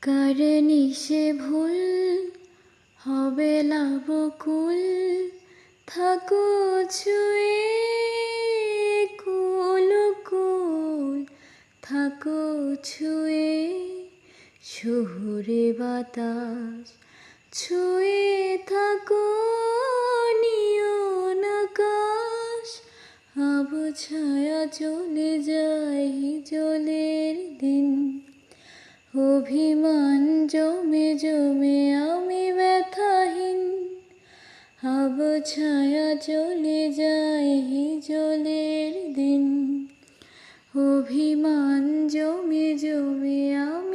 কারণি সে ভুল হবে লাবকুল, থাকো ছুঁয়ে কুল কুল, থাকো ছুঁয়ে শহুরে বাতাস, ছুঁয়ে থাকো নিয়ন আকাশ। আবছায়া চলে যায় হিজলের দিন, অভিমান জমে জমে আমি ব্যথাহীন। আবছায়া চলে যায় হিজলের দিন, অভিমান জমে জমে আমি